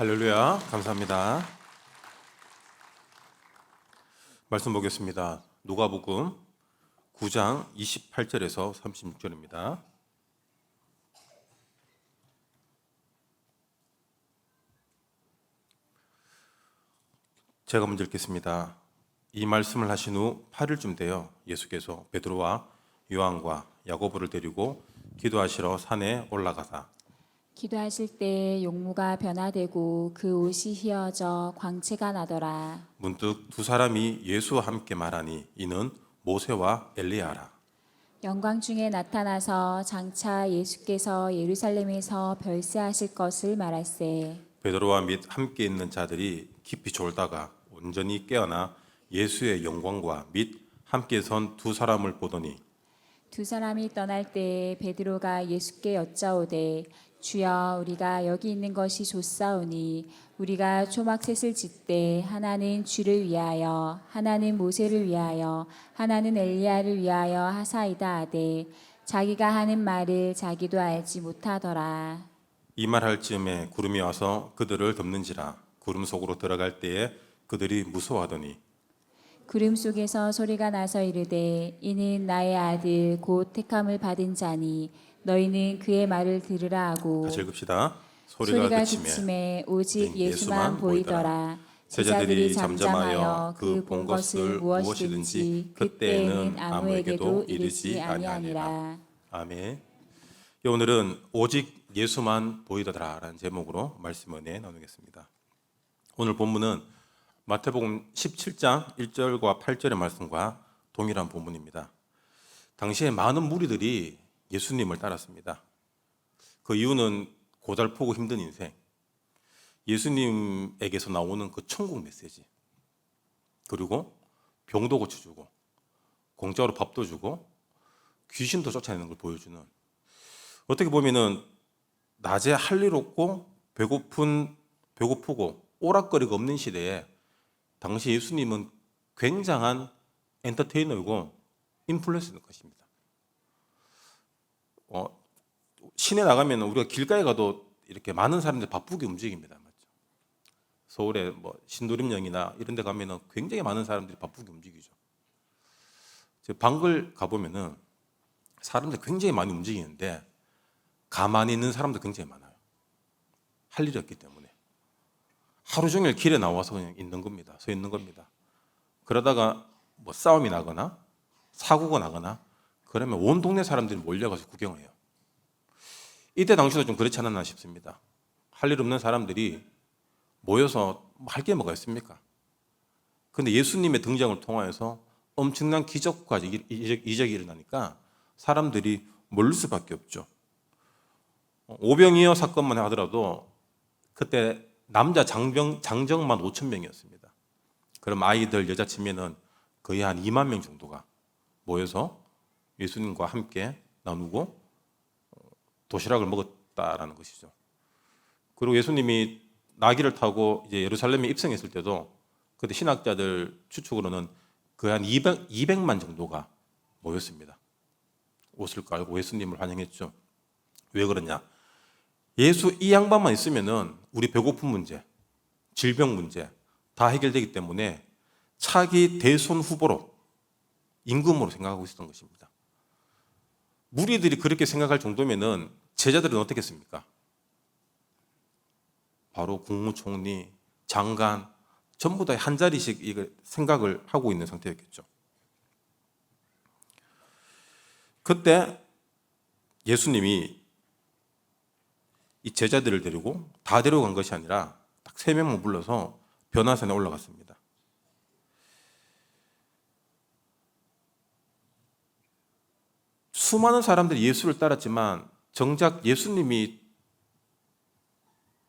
할렐루야, 감사합니다. 말씀 보겠습니다. 누가복음 9장 28절에서 36절입니다. 제가 먼저 읽겠습니다. 이 말씀을 하신 후 8일쯤 되어 예수께서 베드로와 요한과 야고보를 데리고 기도하시러 산에 올라가사 기도하실 때 용무가 변화되고 그 옷이 휘어져 광채가 나더라. 문득 두 사람이 예수와 함께 말하니 이는 모세와 엘리야라. 영광 중에 나타나서 장차 예수께서 예루살렘에서 별세하실 것을 말할세. 베드로와 및 함께 있는 자들이 깊이 졸다가 온전히 깨어나 예수의 영광과 및 함께 선 두 사람을 보더니 두 사람이 떠날 때 베드로가 예수께 여짜오되 주여 우리가 여기 있는 것이 좋사오니 우리가 초막셋을 짓되 하나는 주를 위하여 하나는 모세를 위하여 하나는 엘리야를 위하여 하사이다 하되 자기가 하는 말을 자기도 알지 못하더라. 이 말할 즈음에 구름이 와서 그들을 덮는지라. 구름 속으로 들어갈 때에 그들이 무서워하더니 구름 속에서 소리가 나서 이르되 이는 나의 아들 곧 택함을 받은 자니 너희는 그의 말을 들으라 하고 다시 읽읍시다. 소리가 그침에 오직 예수만 보이더라. 제자들이 잠잠하여 그 본 것을 무엇이든지 그때에는 아무에게도 이르지 아니하니라. 아멘. 오늘은 오직 예수만 보이더라라는 제목으로 말씀 은혜 나누겠습니다. 오늘 본문은 마태복음 17장 1절과 8절의 말씀과 동일한 본문입니다. 당시에 많은 무리들이 예수님을 따랐습니다. 그 이유는 고달프고 힘든 인생, 예수님에게서 나오는 그 천국 메시지, 그리고 병도 고쳐주고 공짜로 밥도 주고 귀신도 쫓아내는 걸 보여주는, 어떻게 보면은 낮에 할 일 없고 배고프고 오락거리가 없는 시대에 당시 예수님은 굉장한 엔터테이너이고 인플루언서일 것입니다. 시내 나가면 우리가 길가에 가도 이렇게 많은 사람들이 바쁘게 움직입니다. 맞죠? 서울에 뭐 신도림역이나 이런 데 가면은 굉장히 많은 사람들이 바쁘게 움직이죠. 방글 가보면은 사람들이 굉장히 많이 움직이는데 가만히 있는 사람도 굉장히 많아요. 할 일이 없기 때문에. 하루 종일 길에 나와서 그냥 있는 겁니다. 서 있는 겁니다. 그러다가 뭐 싸움이 나거나 사고가 나거나 그러면 온 동네 사람들이 몰려가서 구경을 해요. 이때 당시도 좀 그렇지 않았나 싶습니다. 할 일 없는 사람들이 모여서 할 게 뭐가 있습니까? 그런데 예수님의 등장을 통하여서 엄청난 기적과 이적이 일어나니까 사람들이 몰릴 수밖에 없죠. 오병이어 사건만 하더라도 그때 남자 장정만 5천 명이었습니다. 그럼 아이들 여자 치면은 거의 한 2만 명 정도가 모여서 예수님과 함께 나누고 도시락을 먹었다라는 것이죠. 그리고 예수님이 나귀를 타고 이제 예루살렘에 입성했을 때도 그때 신학자들 추측으로는 거의 한 200만 정도가 모였습니다. 옷을 깔고 예수님을 환영했죠. 왜 그러냐? 예수 이 양반만 있으면은 우리 배고픈 문제, 질병 문제 다 해결되기 때문에 차기 대선 후보로 임금으로 생각하고 있었던 것입니다. 무리들이 그렇게 생각할 정도면은 제자들은 어떻겠습니까? 바로 국무총리, 장관 전부 다 한 자리씩 이걸 생각을 하고 있는 상태였겠죠. 그때 예수님이 이 제자들을 데리고 다 데려간 것이 아니라 딱 3명만 불러서 변화산에 올라갔습니다. 수많은 사람들이 예수를 따랐지만 정작 예수님이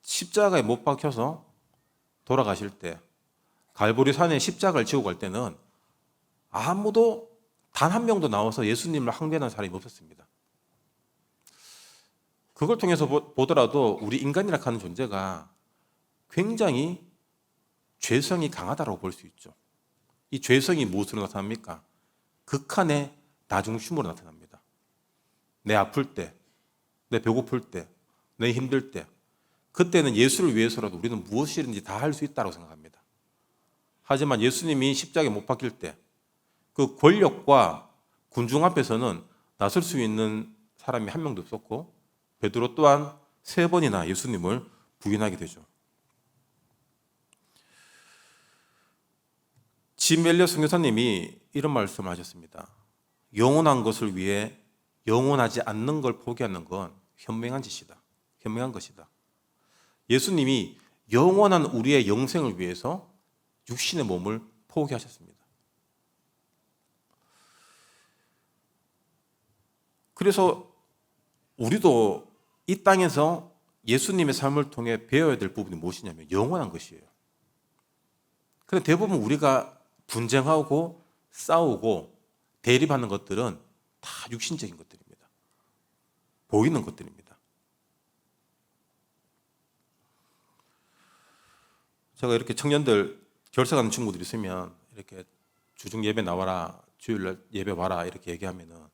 십자가에 못 박혀서 돌아가실 때 갈보리 산에 십자가를 지고 갈 때는 아무도 단 한 명도 나와서 예수님을 항변한 사람이 없었습니다. 그걸 통해서 보더라도 우리 인간이라 하는 존재가 굉장히 죄성이 강하다고 볼 수 있죠. 이 죄성이 무엇으로 나타납니까? 극한의 나중심으로 나타납니다. 내 아플 때, 내 배고플 때, 내 힘들 때 그때는 예수를 위해서라도 우리는 무엇이든지 다 할 수 있다고 생각합니다. 하지만 예수님이 십자가에 못 박힐 때 그 권력과 군중 앞에서는 나설 수 있는 사람이 한 명도 없었고 베드로 또한 3번이나 예수님을 부인하게 되죠. 짐 멜리엇 선교사님이 이런 말씀을 하셨습니다. 영원한 것을 위해 영원하지 않는 걸 포기하는 건 현명한 짓이다. 현명한 것이다. 예수님이 영원한 우리의 영생을 위해서 육신의 몸을 포기하셨습니다. 그래서 우리도 이 땅에서 예수님의 삶을 통해 배워야 될 부분이 무엇이냐면 영원한 것이에요. 그런데 대부분 우리가 분쟁하고 싸우고 대립하는 것들은 다 육신적인 것들입니다. 보이는 것들입니다. 제가 이렇게 청년들 결사 가는 친구들이 있으면 이렇게 주중 예배 나와라, 주일날 예배 와라 이렇게 얘기하면은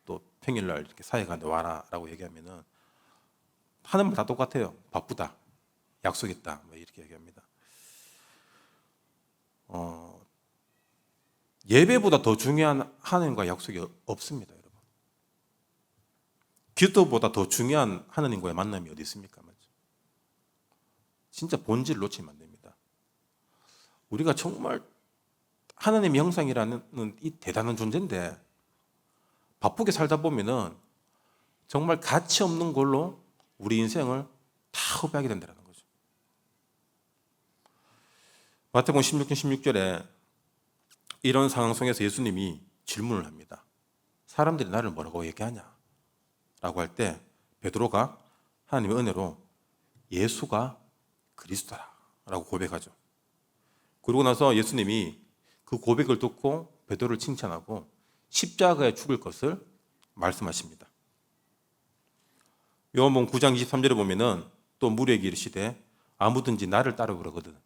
또 평일날 이렇게 사회 가는데 와라라고 얘기하면은 하는 말 다 똑같아요. 바쁘다, 약속 있다, 뭐 이렇게 얘기합니다. 예배보다 더 중요한 하나님과 약속이 없습니다, 여러분. 기도보다 더 중요한 하나님과의 만남이 어디 있습니까? 맞죠? 진짜 본질을 놓치면 안 됩니다. 우리가 정말 하나님의 형상이라는 이 대단한 존재인데 바쁘게 살다 보면은 정말 가치 없는 걸로 우리 인생을 다 허비하게 된다는 거죠. 마태복음 16장 16절에 이런 상황 속에서 예수님이 질문을 합니다. 사람들이 나를 뭐라고 얘기하냐? 라고 할 때 베드로가 하나님의 은혜로 예수가 그리스도라 라고 고백하죠. 그러고 나서 예수님이 그 고백을 듣고 베드로를 칭찬하고 십자가에 죽을 것을 말씀하십니다. 요한복음 9장 23절에 보면은 또 무리에게 이르시되 아무든지 나를 따르거든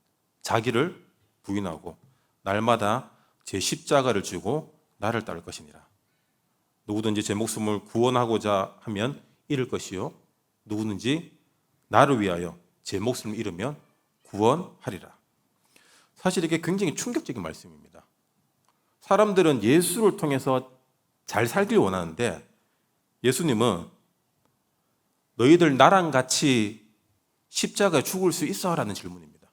자기를 부인하고 날마다 제 십자가를 지고 나를 따를 것이니라. 누구든지 제 목숨을 구원하고자 하면 잃을 것이요 누구든지 나를 위하여 제 목숨을 잃으면 구원하리라. 사실 이게 굉장히 충격적인 말씀입니다. 사람들은 예수를 통해서 잘 살길 원하는데 예수님은 너희들 나랑 같이 십자가에 죽을 수 있어? 라는 질문입니다.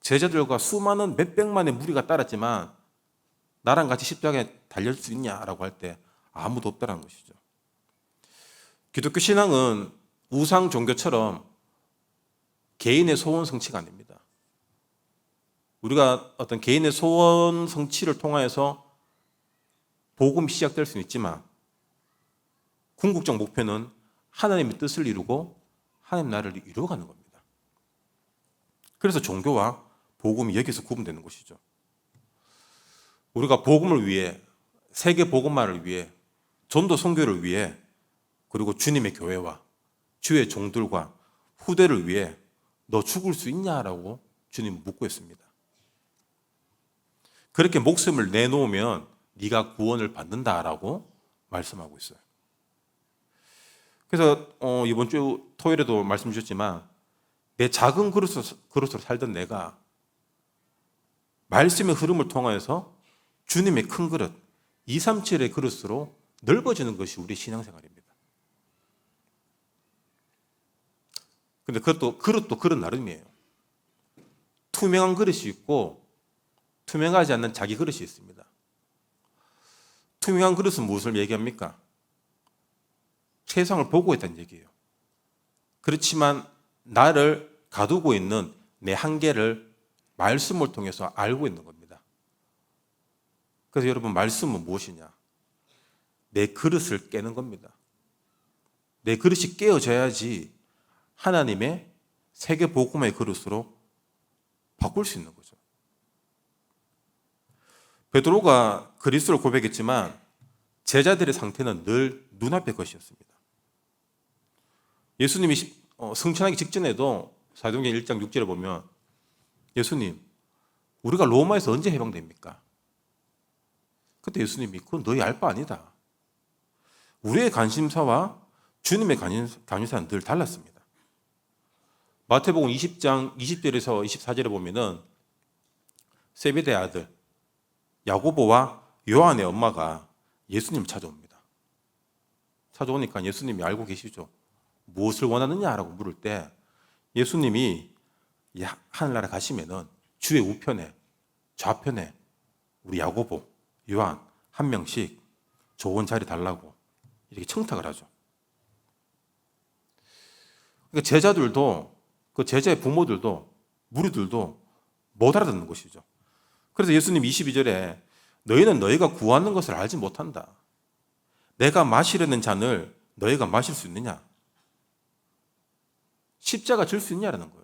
제자들과 수많은 몇백만의 무리가 따랐지만 나랑 같이 십자가에 달릴 수 있냐라고 할 때 아무도 없다는 것이죠. 기독교 신앙은 우상 종교처럼 개인의 소원 성취가 아닙니다. 우리가 어떤 개인의 소원 성취를 통하여서 복음이 시작될 수는 있지만 궁극적 목표는 하나님의 뜻을 이루고 하나님 나라를 이루어가는 겁니다. 그래서 종교와 복음이 여기서 구분되는 것이죠. 우리가 복음을 위해, 세계 복음화를 위해, 전도 선교를 위해, 그리고 주님의 교회와 주의 종들과 후대를 위해 너 죽을 수 있냐라고 주님 묻고 있습니다. 그렇게 목숨을 내놓으면 네가 구원을 받는다라고 말씀하고 있어요. 그래서 이번 주 토요일에도 말씀 주셨지만 내 작은 그릇으로 살던 내가 말씀의 흐름을 통하여서 주님의 큰 그릇, 237의 그릇으로 넓어지는 것이 우리 신앙생활입니다. 근데 그것도 그릇 나름이에요. 투명한 그릇이 있고 투명하지 않는 자기 그릇이 있습니다. 투명한 그릇은 무엇을 얘기합니까? 세상을 보고 있다는 얘기예요. 그렇지만 나를 가두고 있는 내 한계를 말씀을 통해서 알고 있는 겁니다. 그래서 여러분 말씀은 무엇이냐? 내 그릇을 깨는 겁니다. 내 그릇이 깨어져야지 하나님의 세계 복음의 그릇으로 바꿀 수 있는 거죠. 베드로가 그리스도를 고백했지만 제자들의 상태는 늘 눈앞의 것이었습니다. 예수님이 승천하기 직전에도 사도행전 1장 6절에 보면 예수님, 우리가 로마에서 언제 해방됩니까? 그때 예수님이 그건 너희 알 바 아니다. 우리의 관심사와 주님의 관심사는 늘 달랐습니다. 마태복음 20장 20절에서 24절에 보면은 세베대의 아들 야고보와 요한의 엄마가 예수님을 찾아옵니다. 찾아오니까 예수님이 알고 계시죠. 무엇을 원하느냐라고 물을 때 예수님이 하늘나라 가시면은 주의 우편에 좌편에 우리 야고보, 요한 한 명씩 좋은 자리 달라고 이렇게 청탁을 하죠. 그러니까 제자들도 그 제자의 부모들도 무리들도 못 알아듣는 것이죠. 그래서 예수님 22절에 너희는 너희가 구하는 것을 알지 못한다. 내가 마시려는 잔을 너희가 마실 수 있느냐? 십자가 질 수 있냐라는 거예요.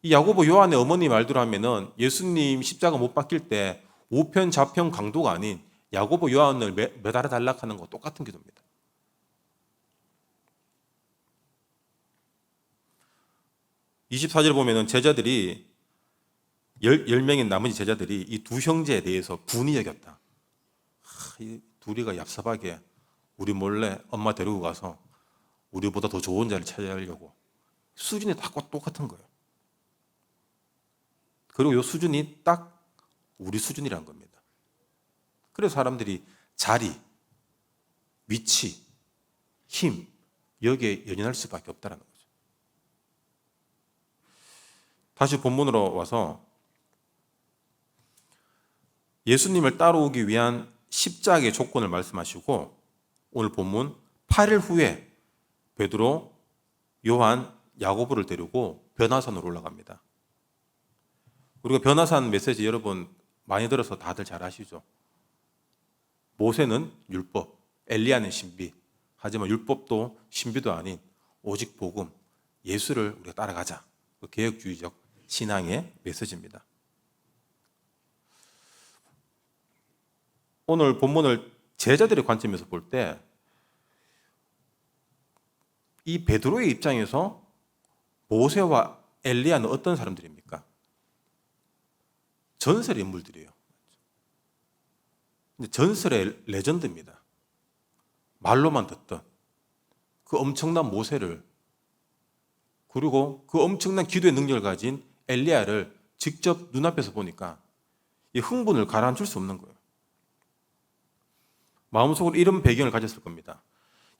이 야고보 요한의 어머니 말대로 하면은 예수님 십자가 못 박힐 때 우편 좌편 강도가 아닌 야고보 요한을 매달아 달라 하는 거 똑같은 기도입니다. (24절) 보면은 제자들이 10명인 나머지 제자들이 이 두 형제에 대해서 분이 여겼다. 이 둘이가 얍삽하게 우리 몰래 엄마 데리고 가서 우리보다 더 좋은 자를 찾아가려고 수준이 다 똑같은 거예요. 그리고 이 수준이 딱 우리 수준이란 겁니다. 그래서 사람들이 자리, 위치, 힘 여기에 연연할 수밖에 없다는 거죠. 다시 본문으로 와서 예수님을 따라오기 위한 십자가의 조건을 말씀하시고 오늘 본문 8일 후에 베드로, 요한, 야고보를 데리고 변화산으로 올라갑니다. 우리가 변화산 메시지 여러분 많이 들어서 다들 잘 아시죠? 모세는 율법, 엘리야는 신비. 하지만 율법도 신비도 아닌 오직 복음, 예수를 우리가 따라가자. 그 개혁주의적 신앙의 메시지입니다. 오늘 본문을 제자들의 관점에서 볼 때 이 베드로의 입장에서 모세와 엘리야는 어떤 사람들입니까? 전설의 인물들이에요. 전설의 레전드입니다. 말로만 듣던 그 엄청난 모세를 그리고 그 엄청난 기도의 능력을 가진 엘리야를 직접 눈앞에서 보니까 이 흥분을 가라앉힐 수 없는 거예요. 마음속으로 이런 배경을 가졌을 겁니다.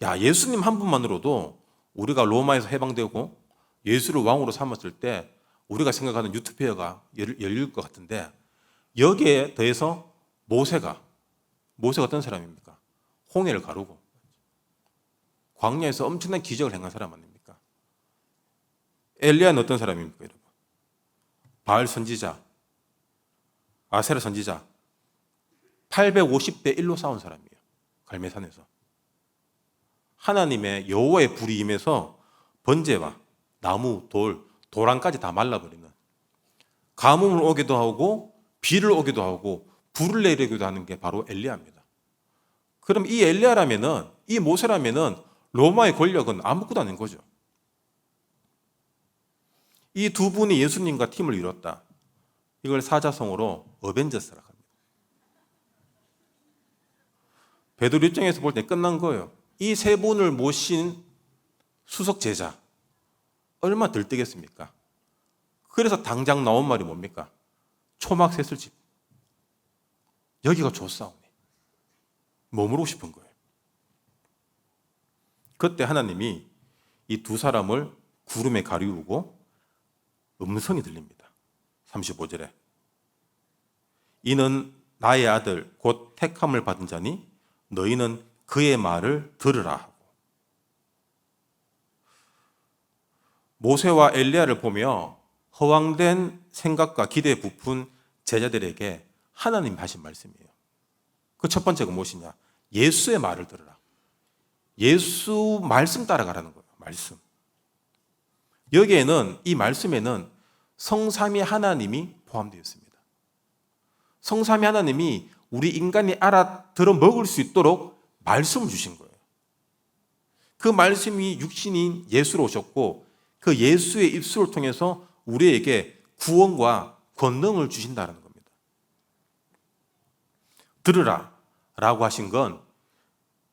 야, 예수님 한 분만으로도 우리가 로마에서 해방되고 예수를 왕으로 삼았을 때 우리가 생각하는 유토피아가 열릴 것 같은데 여기에 더해서 모세가 어떤 사람입니까? 홍해를 가르고 광야에서 엄청난 기적을 행한 사람 아닙니까? 엘리야는 어떤 사람입니까, 여러분? 바알 선지자, 아세라 선지자 850대 1로 싸운 사람이에요. 갈매산에서 하나님의 여호와의 불이 임해서 번제와 나무, 도랑까지 다 말라버리는 가뭄을 오기도 하고 비를 오기도 하고 불을 내리기도 하는 게 바로 엘리야입니다. 그럼 이 엘리야라면은 이 모세라면은 로마의 권력은 아무것도 아닌 거죠. 이 두 분이 예수님과 팀을 이뤘다. 이걸 사자성어로 어벤져스라고 합니다. 베드로 입장에서 볼 때 끝난 거예요. 이 세 분을 모신 수석 제자 얼마 들 뜨겠습니까? 그래서 당장 나온 말이 뭡니까? 초막 셋을 집. 여기가 좋사오니 머무르고 싶은 거예요. 그때 하나님이 이 두 사람을 구름에 가리우고 음성이 들립니다. 35절에 이는 나의 아들 곧 택함을 받은 자니 너희는 그의 말을 들으라 하고 모세와 엘리야를 보며 허황된 생각과 기대에 부푼 제자들에게 하나님 하신 말씀이에요. 그 첫 번째가 무엇이냐? 예수의 말을 들으라. 예수 말씀 따라가라는 거예요. 말씀. 여기에는 이 말씀에는 성삼위 하나님이 포함되어 있습니다. 성삼위 하나님이 우리 인간이 알아들어 먹을 수 있도록 말씀을 주신 거예요. 그 말씀이 육신인 예수로 오셨고 그 예수의 입술을 통해서 우리에게 구원과 권능을 주신다는 겁니다. 들으라 라고 하신 건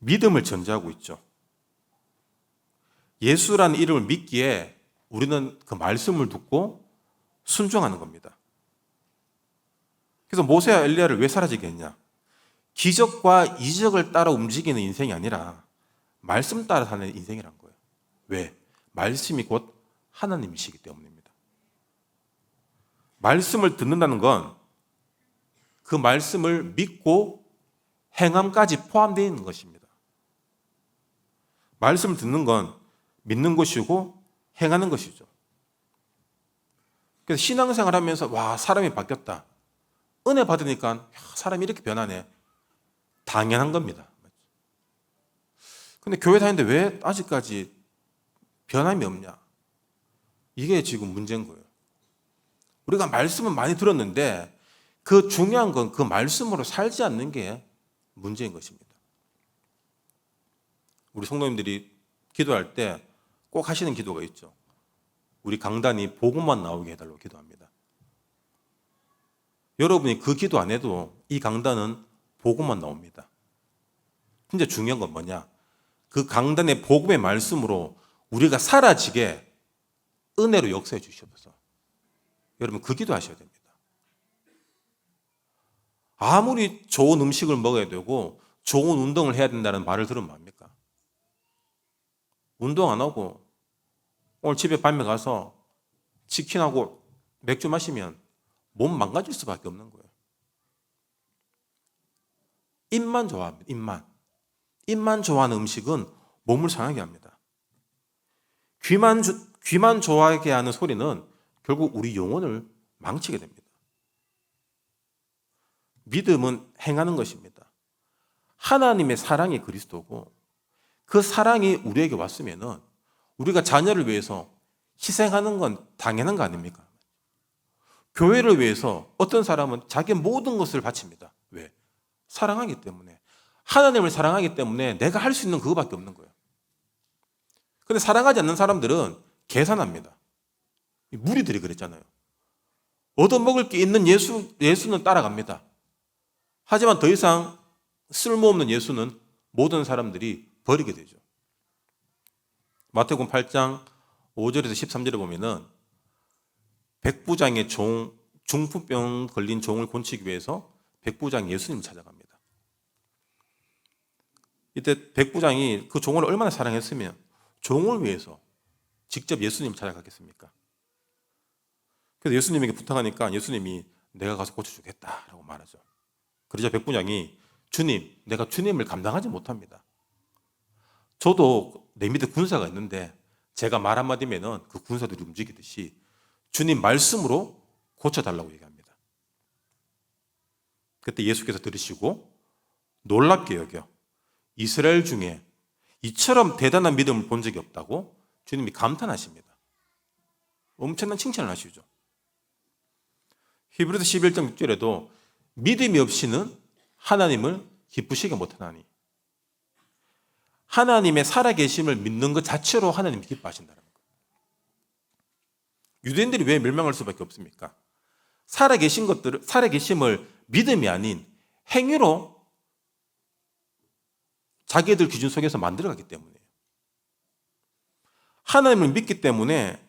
믿음을 전제하고 있죠. 예수라는 이름을 믿기에 우리는 그 말씀을 듣고 순종하는 겁니다. 그래서 모세와 엘리야를 왜 사라지게 했냐? 기적과 이적을 따라 움직이는 인생이 아니라 말씀 따라 사는 인생이란 거예요. 왜? 말씀이 곧 하나님이시기 때문입니다. 말씀을 듣는다는 건 그 말씀을 믿고 행함까지 포함되어 있는 것입니다. 말씀을 듣는 건 믿는 것이고 행하는 것이죠. 그래서 신앙생활 하면서 와, 사람이 바뀌었다. 은혜 받으니까 야, 사람이 이렇게 변하네. 당연한 겁니다. 근데 교회 다니는데 왜 아직까지 변함이 없냐? 이게 지금 문제인 거예요. 우리가 말씀은 많이 들었는데 그 중요한 건 그 말씀으로 살지 않는 게 문제인 것입니다. 우리 성도님들이 기도할 때 꼭 하시는 기도가 있죠. 우리 강단이 복음만 나오게 해달라고 기도합니다. 여러분이 그 기도 안 해도 이 강단은 복음만 나옵니다. 진짜 중요한 건 뭐냐? 그 강단의 복음의 말씀으로 우리가 사라지게 은혜로 역사해 주시옵소서. 여러분 그 기도 하셔야 됩니다. 아무리 좋은 음식을 먹어야 되고 좋은 운동을 해야 된다는 말을 들으면 뭐합니까? 운동 안 하고 오늘 집에 밤에 가서 치킨하고 맥주 마시면 몸 망가질 수밖에 없는 거예요. 입만 좋아합니다. 입만 좋아하는 음식은 몸을 상하게 합니다. 귀만 좋아하게 하는 소리는 결국 우리 영혼을 망치게 됩니다. 믿음은 행하는 것입니다. 하나님의 사랑이 그리스도고 그 사랑이 우리에게 왔으면은 우리가 자녀를 위해서 희생하는 건 당연한 거 아닙니까? 교회를 위해서 어떤 사람은 자기의 모든 것을 바칩니다. 왜? 사랑하기 때문에. 하나님을 사랑하기 때문에 내가 할 수 있는 그거밖에 없는 거예요. 그런데 사랑하지 않는 사람들은 계산합니다. 무리들이 그랬잖아요. 얻어먹을 게 있는 예수는 따라갑니다. 하지만 더 이상 쓸모없는 예수는 모든 사람들이 버리게 되죠. 마태복음 8장 5절에서 13절에 보면은 백부장의 중풍병 걸린 종을 고치기 위해서 백부장이 예수님을 찾아갑니다. 이때 백부장이 그 종을 얼마나 사랑했으면 종을 위해서 직접 예수님을 찾아갔겠습니까? 그래서 예수님에게 부탁하니까 예수님이 내가 가서 고쳐주겠다라고 말하죠. 그러자 백부장이 주님, 내가 주님을 감당하지 못합니다. 저도 내 밑에 군사가 있는데 제가 말 한마디면은 그 군사들이 움직이듯이 주님 말씀으로 고쳐달라고 얘기합니다. 그때 예수께서 들으시고 놀랍게 여겨 이스라엘 중에 이처럼 대단한 믿음을 본 적이 없다고 주님이 감탄하십니다. 엄청난 칭찬을 하시죠. 히브리서 11장 6절에도 믿음이 없이는 하나님을 기쁘시게 못하나니 하나님의 살아계심을 믿는 것 자체로 하나님이 기뻐하신다는 거예요. 유대인들이 왜 멸망할 수밖에 없습니까? 살아계심을 믿음이 아닌 행위로 자기들 기준 속에서 만들어가기 때문이에요. 하나님을 믿기 때문에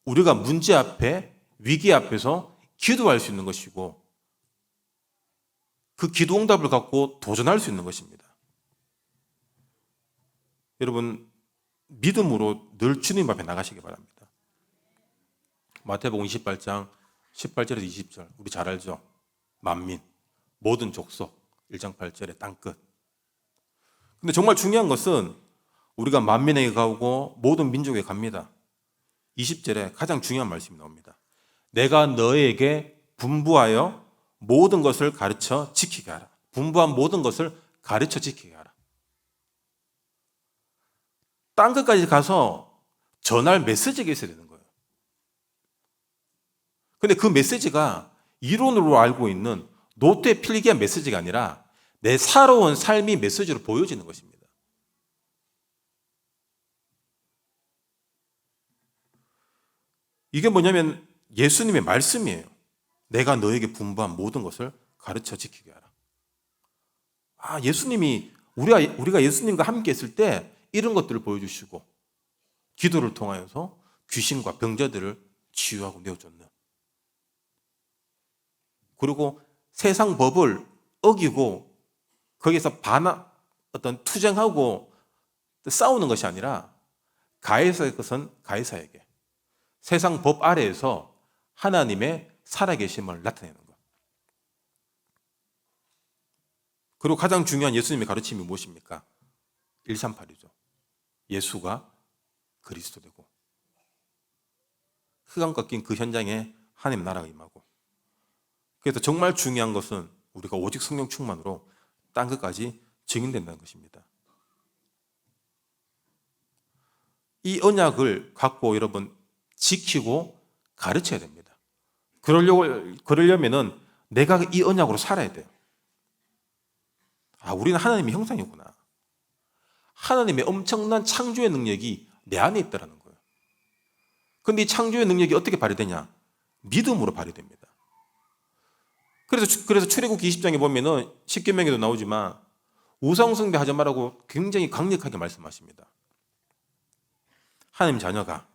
우리가 문제 앞에, 위기 앞에서 기도할 수 있는 것이고 그 기도 응답을 갖고 도전할 수 있는 것입니다. 여러분 믿음으로 늘 주님 앞에 나가시기 바랍니다. 마태복음 28장 18절에서 20절 우리 잘 알죠? 만민, 모든 족속 1장 8절에 땅끝. 근데 정말 중요한 것은 우리가 만민에게 가고 모든 민족에 갑니다. 20절에 가장 중요한 말씀이 나옵니다. 내가 너에게 분부하여 모든 것을 가르쳐 지키게 하라. 분부한 모든 것을 가르쳐 지키게 하라. 땅끝까지 가서 전할 메시지가 있어야 되는 거예요. 근데 그 메시지가 이론으로 알고 있는 노트에 필기한 메시지가 아니라 내 살아온 삶이 메시지로 보여지는 것입니다. 이게 뭐냐면 예수님의 말씀이에요. 내가 너에게 분부한 모든 것을 가르쳐 지키게 하라. 예수님이 우리가 예수님과 함께 있을 때 이런 것들을 보여주시고 기도를 통하여서 귀신과 병자들을 치유하고 내어줬는, 그리고 세상 법을 어기고 거기서 어떤 투쟁하고 싸우는 것이 아니라 가해사의 것은 가해사에게, 세상 법 아래에서 하나님의 살아계심을 나타내는 것. 그리고 가장 중요한 예수님의 가르침이 무엇입니까? 138이죠. 예수가 그리스도 되고 흑암 꺾인 그 현장에 하나님 나라가 임하고, 그래서 정말 중요한 것은 우리가 오직 성령 충만으로 딴 것까지 증인된다는 것입니다. 이 언약을 갖고 여러분 지키고 가르쳐야 됩니다. 그러려면은 내가 이 언약으로 살아야 돼요. 아, 우리는 하나님의 형상이구나. 하나님의 엄청난 창조의 능력이 내 안에 있다는 거예요. 그런데 이 창조의 능력이 어떻게 발휘되냐? 믿음으로 발휘됩니다. 그래서 출애굽기 20장에 보면은 십계명에도 나오지만 우상 숭배하지 말라고 굉장히 강력하게 말씀하십니다. 하나님 자녀가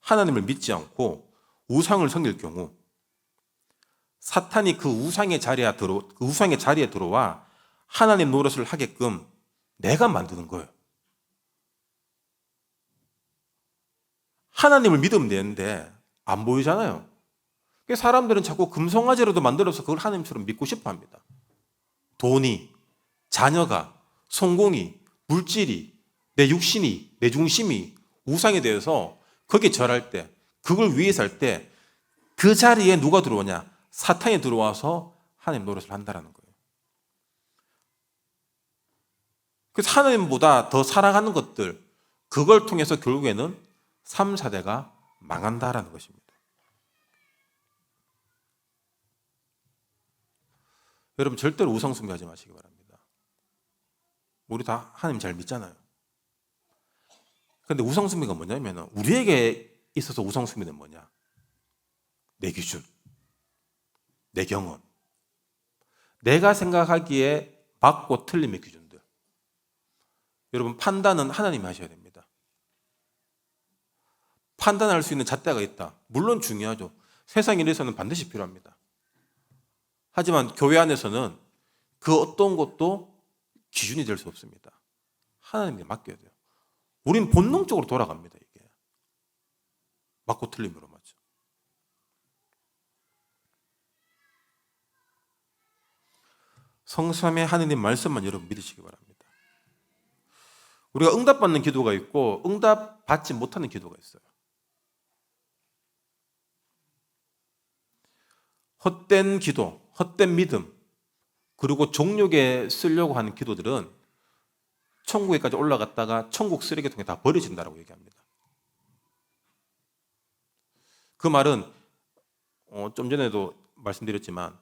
하나님을 믿지 않고 우상을 섬길 경우 사탄이 그 우상의 자리에 들어와 하나님 노릇을 하게끔 내가 만드는 거예요. 하나님을 믿으면 되는데 안 보이잖아요. 그래서 사람들은 자꾸 금송아지라도 만들어서 그걸 하나님처럼 믿고 싶어 합니다. 돈이, 자녀가, 성공이, 물질이, 내 육신이, 내 중심이 우상에 대해서 거기에 절할 때, 그걸 위해서 할 때 그 자리에 누가 들어오냐? 사탄이 들어와서 하나님 노릇을 한다는 거예요. 그래서 하나님보다 더 사랑하는 것들, 그걸 통해서 결국에는 3, 4대가 망한다라는 것입니다. 여러분 절대로 우상 숭배하지 마시기 바랍니다. 우리 다 하나님 잘 믿잖아요. 그런데 우상 숭배가 뭐냐면 우리에게 있어서 우상 숭배는 뭐냐? 내 기준, 내 경험, 내가 생각하기에 맞고 틀림의 기준들. 여러분 판단은 하나님이 하셔야 됩니다. 판단할 수 있는 잣대가 있다. 물론 중요하죠. 세상 일에서는 반드시 필요합니다. 하지만 교회 안에서는 그 어떤 것도 기준이 될 수 없습니다. 하나님께 맡겨야 돼요. 우린 본능적으로 돌아갑니다. 이게 맞고 틀림으로 맞죠. 성삼의 하느님 말씀만 여러분 믿으시기 바랍니다. 우리가 응답받는 기도가 있고 응답받지 못하는 기도가 있어요. 헛된 기도, 헛된 믿음, 그리고 종욕에 쓰려고 하는 기도들은 천국에까지 올라갔다가 천국 쓰레기통에 다 버려진다고 얘기합니다. 그 말은 좀 전에도 말씀드렸지만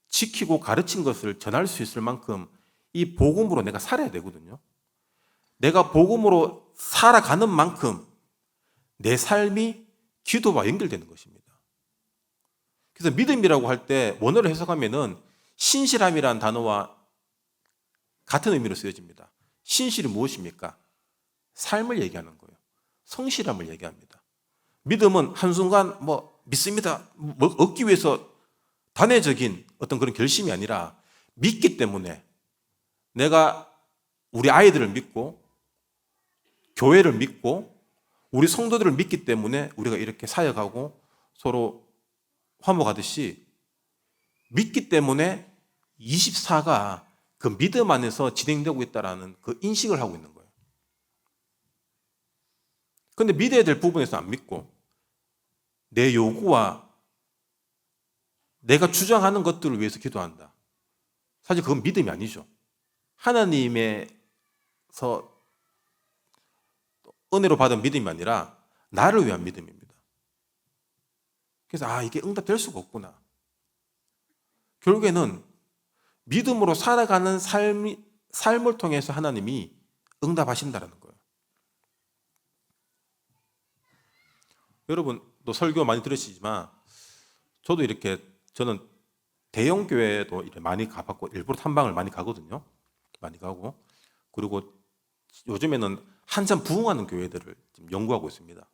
지키고 가르친 것을 전할 수 있을 만큼 이 복음으로 내가 살아야 되거든요. 내가 복음으로 살아가는 만큼 내 삶이 기도와 연결되는 것입니다. 그래서 믿음이라고 할 때 원어로 해석하면은 신실함이라는 단어와 같은 의미로 쓰여집니다. 신실이 무엇입니까? 삶을 얘기하는 거예요. 성실함을 얘기합니다. 믿음은 한순간 믿습니다. 얻기 위해서 단회적인 어떤 그런 결심이 아니라 믿기 때문에 내가 우리 아이들을 믿고 교회를 믿고 우리 성도들을 믿기 때문에 우리가 이렇게 사역하고 서로 화목하듯이 믿기 때문에 24가 그 믿음 안에서 진행되고 있다는 그 인식을 하고 있는 거예요. 그런데 믿어야 될 부분에서 안 믿고 내 요구와 내가 주장하는 것들을 위해서 기도한다. 사실 그건 믿음이 아니죠. 하나님에서 은혜로 받은 믿음이 아니라 나를 위한 믿음입니다. 그래서 이게 응답될 수가 없구나. 결국에는 믿음으로 살아가는 삶을 통해서 하나님이 응답하신다는 거예요. 여러분 또 설교 많이 들으시지만 저는 대형 교회도 이렇게 많이 가봤고 일부러 탐방을 많이 가거든요. 많이 가고 그리고 요즘에는 한참 부흥하는 교회들을 지금 연구하고 있습니다.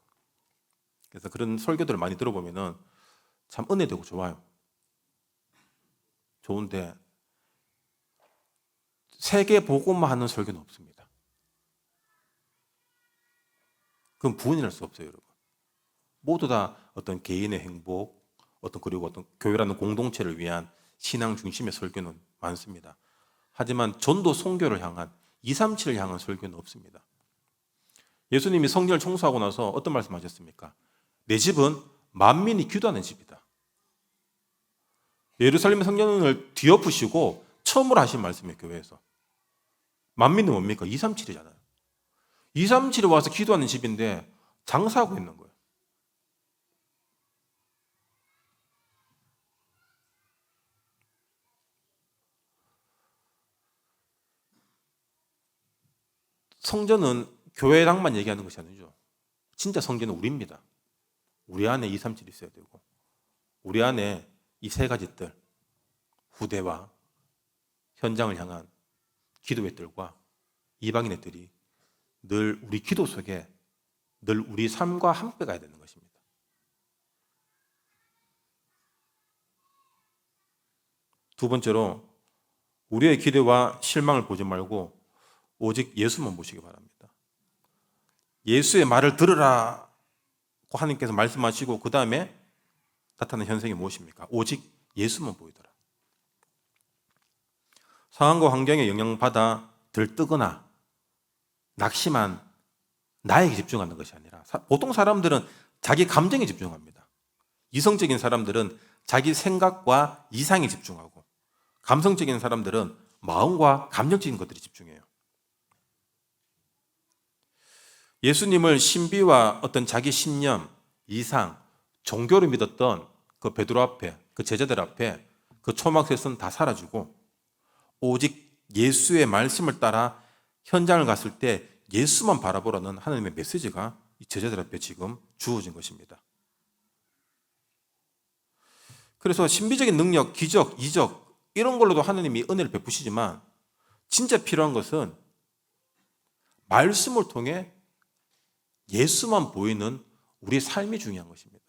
그래서 그런 설교들을 많이 들어보면은 참 은혜되고 좋아요. 좋은데 세계 복음만 하는 설교는 없습니다. 그건 부인할 수 없어요, 여러분. 모두 다 어떤 개인의 행복, 그리고 어떤 교회라는 공동체를 위한 신앙 중심의 설교는 많습니다. 하지만 전도 선교를 향한 237을 향한 설교는 없습니다. 예수님이 성전을 청소하고 나서 어떤 말씀하셨습니까? 내 집은 만민이 기도하는 집이다. 예루살렘 성전을 뒤엎으시고 처음으로 하신 말씀이에요, 교회에서. 만민은 뭡니까? 237이잖아요. 237에 와서 기도하는 집인데 장사하고 있는 거예요. 성전은 교회랑만 얘기하는 것이 아니죠. 진짜 성전은 우리입니다. 우리 안에 237이 있어야 되고, 우리 안에 이 세 가지 뜰, 후대와 현장을 향한 기도의 뜰과 이방인의 뜰이 늘 우리 기도 속에 늘 우리 삶과 함께 가야 되는 것입니다. 두 번째로, 우리의 기대와 실망을 보지 말고 오직 예수만 보시기 바랍니다. 예수의 말을 들으라고 하나님께서 말씀하시고 그 다음에 나타나는 현상이 무엇입니까? 오직 예수만 보이더라. 상황과 환경에 영향받아 들뜨거나 낙심한 나에게 집중하는 것이 아니라, 보통 사람들은 자기 감정에 집중합니다. 이성적인 사람들은 자기 생각과 이상에 집중하고, 감성적인 사람들은 마음과 감정적인 것들에 집중해요. 예수님을 신비와 어떤 자기 신념, 이상, 종교를 믿었던 그 베드로 앞에, 그 제자들 앞에 그 초막셋은 다 사라지고 오직 예수의 말씀을 따라 현장을 갔을 때 예수만 바라보라는 하나님의 메시지가 이 제자들 앞에 지금 주어진 것입니다. 그래서 신비적인 능력, 기적, 이적 이런 걸로도 하나님이 은혜를 베푸시지만 진짜 필요한 것은 말씀을 통해 예수만 보이는 우리의 삶이 중요한 것입니다.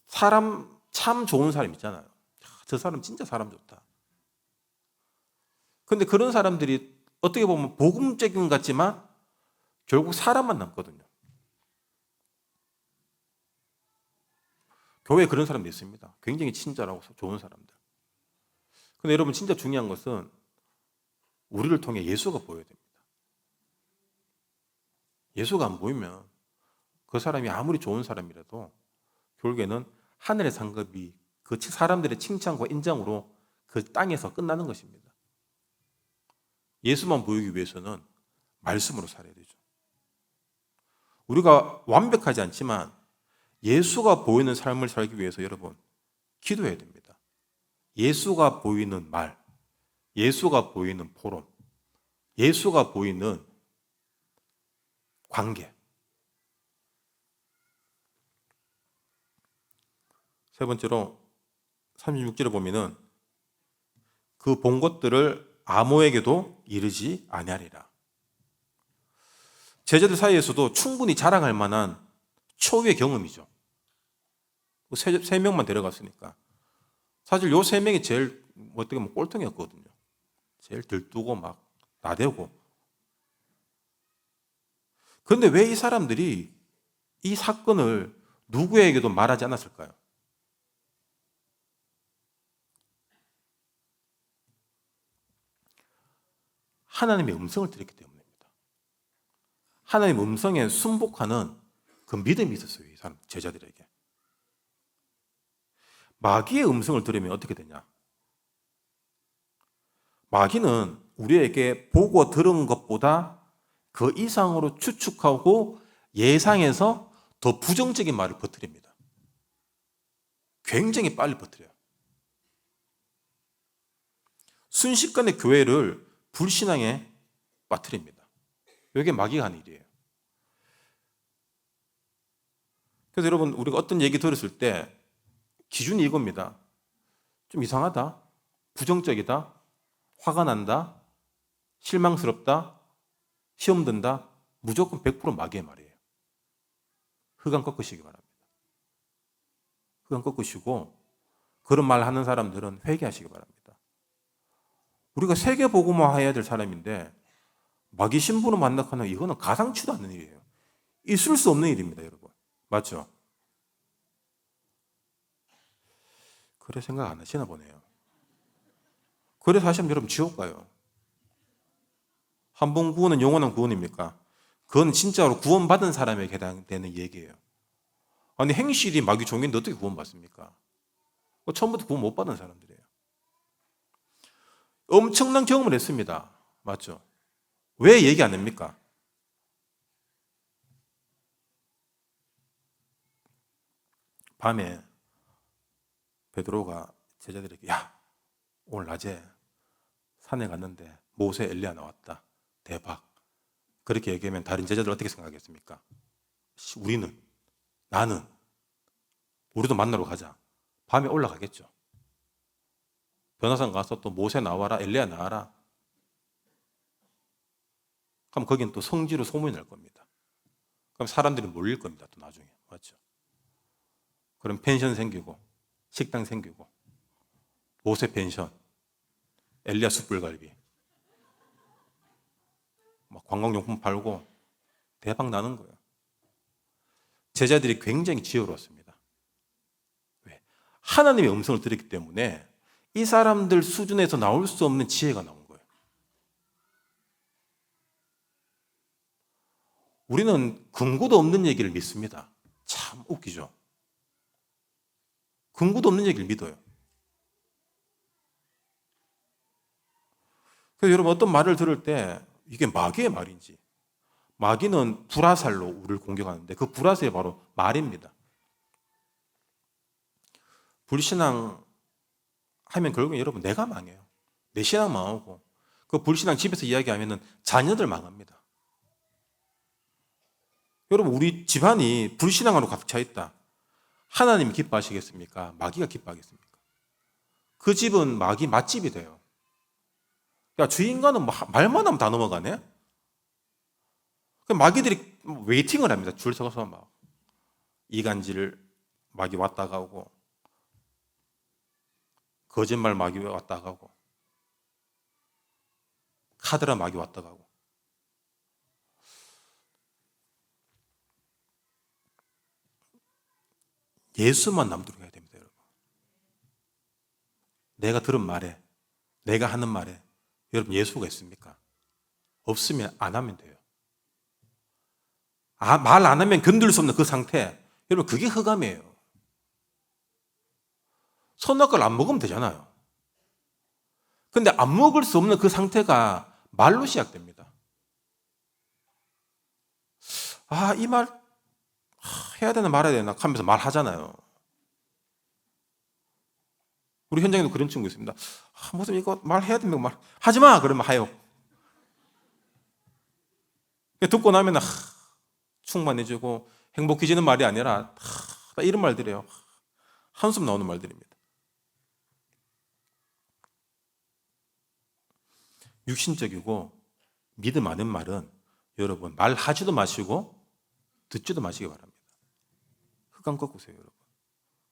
사람 참 좋은 사람 있잖아요. 저 사람 진짜 사람 좋다. 그런데 그런 사람들이 어떻게 보면 복음적인 것 같지만 결국 사람만 남거든요. 교회에 그런 사람도 있습니다. 굉장히 친절하고 좋은 사람들. 그런데 여러분 진짜 중요한 것은 우리를 통해 예수가 보여야 됩니다. 예수가 안 보이면 그 사람이 아무리 좋은 사람이라도 결국에는 하늘의 상급이 그 사람들의 칭찬과 인정으로 그 땅에서 끝나는 것입니다. 예수만 보이기 위해서는 말씀으로 살아야 되죠. 우리가 완벽하지 않지만 예수가 보이는 삶을 살기 위해서 여러분 기도해야 됩니다. 예수가 보이는 말, 예수가 보이는 포럼, 예수가 보이는 관계. 세 번째로 36절에 보면은 그 본 것들을 아무에게도 이르지 아니하리라. 제자들 사이에서도 충분히 자랑할 만한 초유의 경험이죠. 세 명만 데려갔으니까. 사실 요 세 명이 제일 어떻게 보면 꼴통이었거든요. 제일 들뜨고 막 나대고. 그런데 왜 이 사람들이 이 사건을 누구에게도 말하지 않았을까요? 하나님의 음성을 들었기 때문입니다. 하나님의 음성에 순복하는 그 믿음이 있었어요, 이 사람 제자들에게. 마귀의 음성을 들으면 어떻게 되냐? 마귀는 우리에게 보고 들은 것보다 그 이상으로 추측하고 예상해서 더 부정적인 말을 퍼뜨립니다. 굉장히 빨리 퍼뜨려요. 순식간에 교회를 불신앙에 빠뜨립니다. 이게 마귀가 하는 일이에요. 그래서 여러분, 우리가 어떤 얘기 들었을 때 기준이 이겁니다. 좀 이상하다, 부정적이다, 화가 난다, 실망스럽다, 시험 든다, 무조건 100% 마귀의 말이에요. 흑암 꺾으시기 바랍니다. 흑암 꺾으시고 그런 말 하는 사람들은 회개하시기 바랍니다. 우리가 세계복음화 해야 될 사람인데 마귀 신부를 만나거나 이거는 가상치도 않는 일이에요. 있을 수 없는 일입니다, 여러분. 맞죠? 그래 생각 안 하시나 보네요. 그래서 하시면 여러분 지옥 가요. 한 번 구원은 영원한 구원입니까? 그건 진짜로 구원받은 사람에게 해당되는 얘기예요. 아니 행실이 마귀 종인데 어떻게 구원받습니까? 처음부터 구원 못 받은 사람들이에요. 엄청난 경험을 했습니다. 맞죠? 왜 얘기 안 합니까? 밤에 베드로가 제자들에게 야 오늘 낮에 산에 갔는데 모세 엘리야 나왔다. 대박. 그렇게 얘기하면 다른 제자들 어떻게 생각하겠습니까? 우리는 나는 우리도 만나러 가자. 밤에 올라가겠죠. 변호사 가서 또 모세 나와라 엘리야 나와라. 그럼 거긴 또 성지로 소문이 날 겁니다. 그럼 사람들이 몰릴 겁니다. 또 나중에. 맞죠? 그럼 펜션 생기고 식당 생기고 모세 펜션 엘리야 숯불갈비 막 관광용품 팔고 대박 나는 거예요. 제자들이 굉장히 지혜로웠습니다. 왜? 하나님의 음성을 들었기 때문에 이 사람들 수준에서 나올 수 없는 지혜가 나온 거예요. 우리는 근거도 없는 얘기를 믿습니다. 참 웃기죠. 근거도 없는 얘기를 믿어요. 그래서 여러분 어떤 말을 들을 때 이게 마귀의 말인지 마귀는 불화살로 우리를 공격하는데 그 불화살이 바로 말입니다. 불신앙 하면 결국엔 여러분 내가 망해요. 내 신앙 망하고 그 불신앙 집에서 이야기하면 자녀들 망합니다. 여러분 우리 집안이 불신앙으로 가득 차 있다. 하나님이 기뻐하시겠습니까? 마귀가 기뻐하겠습니까? 그 집은 마귀 맛집이 돼요. 야, 주인과는 뭐 말만 하면 다 넘어가네? 마귀들이 웨이팅을 합니다. 줄 서서 막. 이간질 마귀 왔다 가고, 거짓말 마귀 왔다 가고, 카드라 마귀 왔다 가고. 예수만 남도록 해야 됩니다, 여러분. 내가 들은 말에, 내가 하는 말에, 여러분 예수가 있습니까? 없으면 안 하면 돼요. 말 안 하면 견딜 수 없는 그 상태. 여러분 그게 흑암이에요. 선악과를 안 먹으면 되잖아요. 근데 안 먹을 수 없는 그 상태가 말로 시작됩니다. 이 말 해야 되나 말아야 되나 하면서 말하잖아요. 우리 현장에도 그런 친구 있습니다. 무슨 이거 말해야 됩니다. 말 하지 마 그러면 하요. 듣고 나면 충만해지고 행복해지는 말이 아니라 이런 말들이에요. 한숨 나오는 말들입니다. 육신적이고 믿음 아는 말은 여러분 말하지도 마시고 듣지도 마시기 바랍니다. 흑암 꺾으세요, 여러분.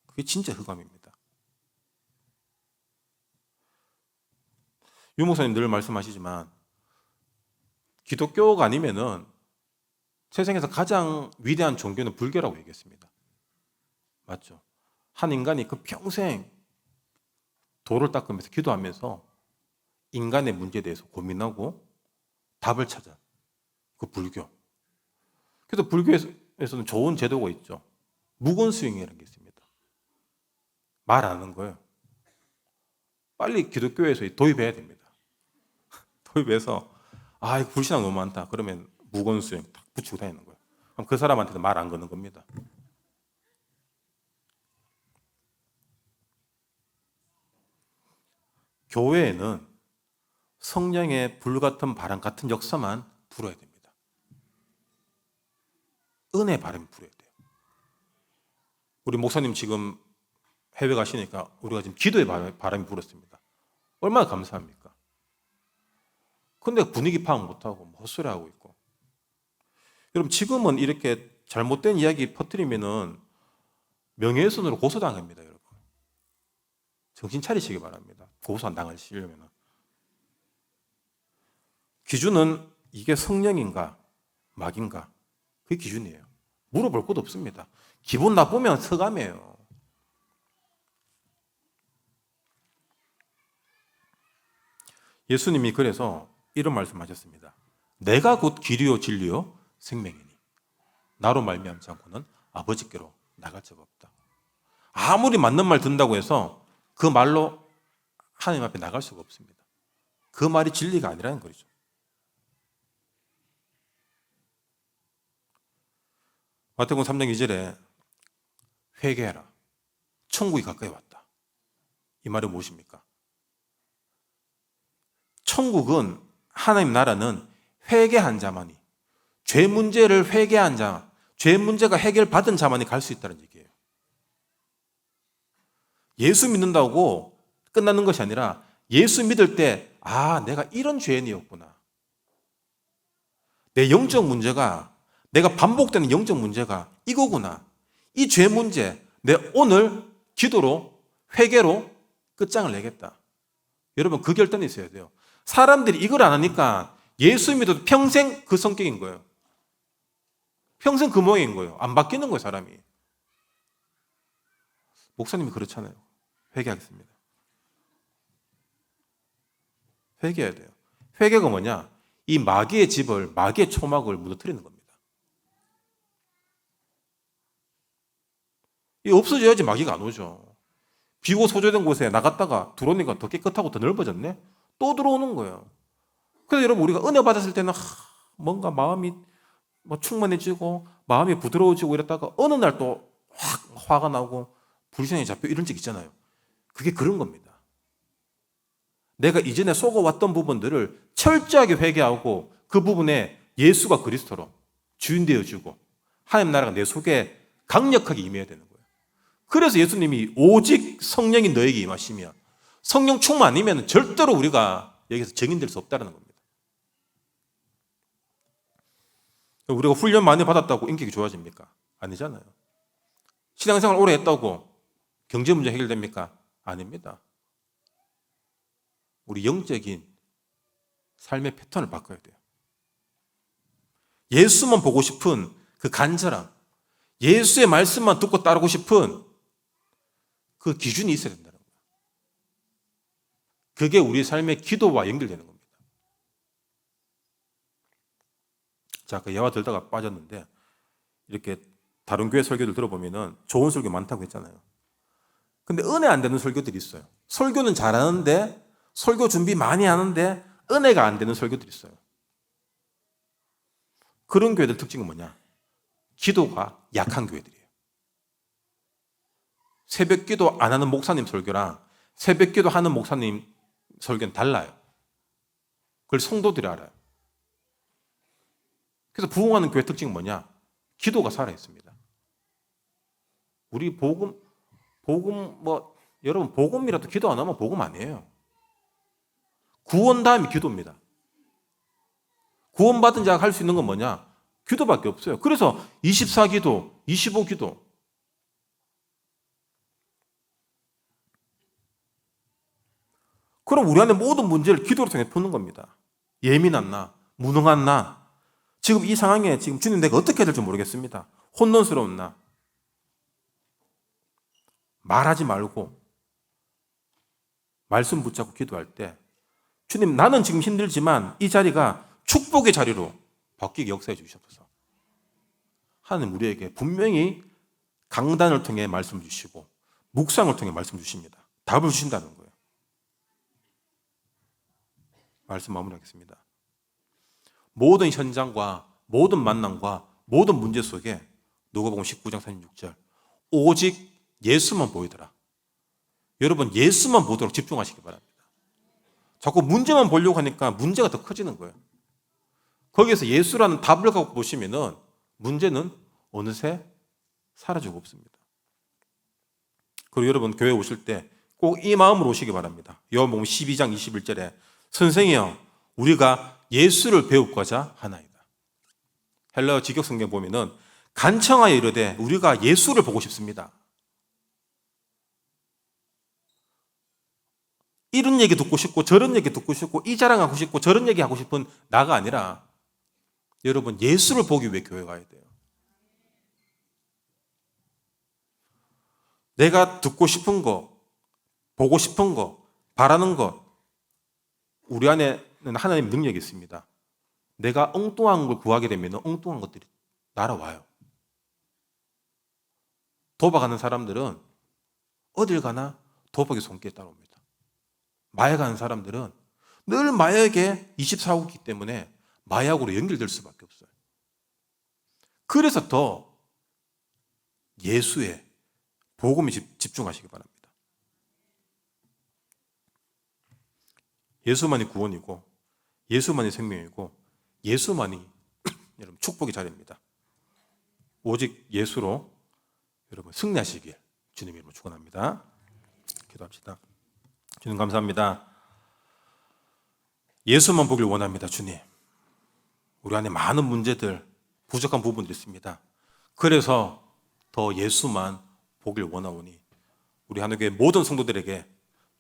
그게 진짜 흑암입니다. 유 목사님 늘 말씀하시지만 기독교가 아니면은 세상에서 가장 위대한 종교는 불교라고 얘기했습니다. 맞죠? 한 인간이 그 평생 도를 닦으면서 기도하면서 인간의 문제에 대해서 고민하고 답을 찾아. 그 불교. 그래서 불교에서는 좋은 제도가 있죠. 무건수행이라는 게 있습니다. 말 안 하는 거예요. 빨리 기독교에서 도입해야 됩니다. 도입해서 이거 불신앙 너무 많다. 그러면 무건수행 딱 붙이고 다니는 거예요. 그럼 그 사람한테도 말 안 거는 겁니다. 교회에는 성령의 불같은 바람 같은 역사만 불어야 됩니다. 은혜 바람이 불어야 돼요. 우리 목사님 지금 해외 가시니까 우리가 지금 기도의 바람이 불었습니다. 얼마나 감사합니까? 근데 분위기 파악 못하고 헛소리하고 있고. 여러분 지금은 이렇게 잘못된 이야기 퍼뜨리면은 명예훼손으로 고소당합니다. 여러분. 정신 차리시기 바랍니다. 고소 안 당하시려면. 기준은 이게 성령인가 막인가 그게 기준이에요. 물어볼 것도 없습니다. 기분 나쁘면 서감해요. 예수님이 그래서 이런 말씀하셨습니다. 내가 곧 길이요 진리요 생명이니 나로 말미암지 않고는 아버지께로 나갈 자가 없다. 아무리 맞는 말 듣는다고 해서 그 말로 하나님 앞에 나갈 수가 없습니다. 그 말이 진리가 아니라는 거죠. 마태복음 3장 2절에 회개해라. 천국이 가까이 왔다. 이 말은 무엇입니까? 천국은 하나님 나라는 회개한 자만이 죄 문제를 회개한 자, 죄 문제가 해결받은 자만이 갈 수 있다는 얘기예요. 예수 믿는다고 끝나는 것이 아니라 예수 믿을 때 내가 이런 죄인이었구나. 내 영적 문제가 내가 반복되는 영적 문제가 이거구나. 이 죄 문제 내 오늘 기도로 회개로 끝장을 내겠다. 여러분 그 결단이 있어야 돼요. 사람들이 이걸 안 하니까 예수 믿어도 평생 그 성격인 거예요. 평생 그 모양인 거예요. 안 바뀌는 거예요, 사람이. 목사님이 그렇잖아요. 회개하겠습니다. 회개해야 돼요. 회개가 뭐냐? 이 마귀의 집을, 마귀의 초막을 무너뜨리는 겁니다. 이 없어져야지 마귀가 안 오죠. 비고 소조된 곳에 나갔다가 들어오니까 더 깨끗하고 더 넓어졌네? 또 들어오는 거예요. 그래서 여러분 우리가 은혜 받았을 때는 뭔가 마음이 충만해지고 마음이 부드러워지고 이랬다가 어느 날 또 확 화가 나고 불신이 잡혀 이런 적 있잖아요. 그게 그런 겁니다. 내가 이전에 속아왔던 부분들을 철저하게 회개하고 그 부분에 예수가 그리스도로 주인 되어주고 하나님 나라가 내 속에 강력하게 임해야 되는 거예요. 그래서 예수님이 오직 성령이 너에게 임하시며 성령 충만 아니면 절대로 우리가 여기서 증인될 수 없다는 겁니다. 우리가 훈련 많이 받았다고 인격이 좋아집니까? 아니잖아요. 신앙생활 오래 했다고 경제 문제 해결됩니까? 아닙니다. 우리 영적인 삶의 패턴을 바꿔야 돼요. 예수만 보고 싶은 그 간절함, 예수의 말씀만 듣고 따르고 싶은 그 기준이 있어야 된다는 거예요. 그게 우리 삶의 기도와 연결되는 겁니다. 자, 그 예화 들다가 빠졌는데 이렇게 다른 교회 설교들 들어보면은 좋은 설교 많다고 했잖아요. 근데 은혜 안 되는 설교들이 있어요. 설교는 잘하는데 설교 준비 많이 하는데 은혜가 안 되는 설교들이 있어요. 그런 교회들 특징은 뭐냐? 기도가 약한 교회들이에요. 새벽 기도 안 하는 목사님 설교랑 새벽 기도 하는 목사님 설교는 달라요. 그걸 성도들이 알아요. 그래서 부흥하는 교회 특징은 뭐냐? 기도가 살아있습니다. 우리 복음 여러분 복음이라도 기도 안 하면 복음 아니에요. 구원 다음이 기도입니다. 구원받은 자가 할 수 있는 건 뭐냐? 기도밖에 없어요. 그래서 24기도, 25기도. 그럼 우리 안에 모든 문제를 기도로 통해 푸는 겁니다. 예민한 나, 무능한 나, 지금 이 상황에 지금 주님 내가 어떻게 해야 될지 모르겠습니다. 혼돈스러운 나. 말하지 말고 말씀 붙잡고 기도할 때 주님 나는 지금 힘들지만 이 자리가 축복의 자리로 바뀌게 역사해 주시옵소서. 하나님 우리에게 분명히 강단을 통해 말씀 주시고 묵상을 통해 말씀 주십니다. 답을 주신다는 거예요. 말씀 마무리하겠습니다. 모든 현장과 모든 만남과 모든 문제 속에 누가복음 19장 36절 오직 예수만 보이더라. 여러분 예수만 보도록 집중하시기 바랍니다. 자꾸 문제만 보려고 하니까 문제가 더 커지는 거예요. 거기에서 예수라는 답을 갖고 보시면은 문제는 어느새 사라지고 없습니다. 그리고 여러분 교회 오실 때 꼭 이 마음으로 오시기 바랍니다. 요한복음 12장 21절에 선생이여 우리가 예수를 배우고자 하나이다. 헬라어 직역 성경 보면은 간청하여 이르되 우리가 예수를 보고 싶습니다. 이런 얘기 듣고 싶고 저런 얘기 듣고 싶고 이 자랑하고 싶고 저런 얘기 하고 싶은 나가 아니라 여러분 예수를 보기 위해 교회 가야 돼요. 내가 듣고 싶은 거, 보고 싶은 거, 바라는 것, 우리 안에는 하나님의 능력이 있습니다. 내가 엉뚱한 걸 구하게 되면 엉뚱한 것들이 날아와요. 도박하는 사람들은 어딜 가나 도박의 손길에 따라옵니다. 마약하는 사람들은 늘 마약에 24호기 때문에 마약으로 연결될 수밖에 없어요. 그래서 더 예수의 복음에 집중하시기 바랍니다. 예수만이 구원이고 예수만이 생명이고 예수만이 여러분 축복의 자리입니다. 오직 예수로 여러분 승리하시길 주님 이름으로 축원합니다. 기도합시다. 주님 감사합니다. 예수만 보길 원합니다. 주님. 우리 안에 많은 문제들, 부족한 부분들이 있습니다. 그래서 더 예수만 보길 원하오니 우리 하늘교회 모든 성도들에게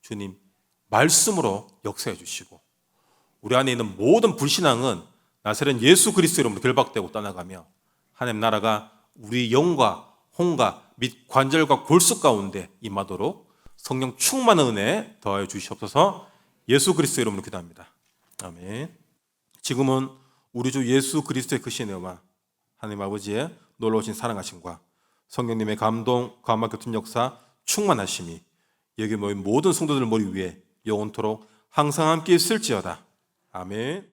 주님 말씀으로 역사해 주시고 우리 안에 있는 모든 불신앙은 나사렛 예수 그리스도 이름으로 결박되고 떠나가며 하나님 나라가 우리 영과 혼과 및 관절과 골수 가운데 임하도록 성령 충만한 은혜 더하여 주시옵소서. 예수 그리스도 이름으로 기도합니다. 아멘. 지금은 우리 주 예수 그리스도의 크신 은혜와 하나님 아버지의 놀라우신 사랑하심과 성령님의 감동, 감화, 교통 역사, 충만하심이 여기 모인 모든 성도들 머리 위에 영원토록 항상 함께 있을지어다. 아멘.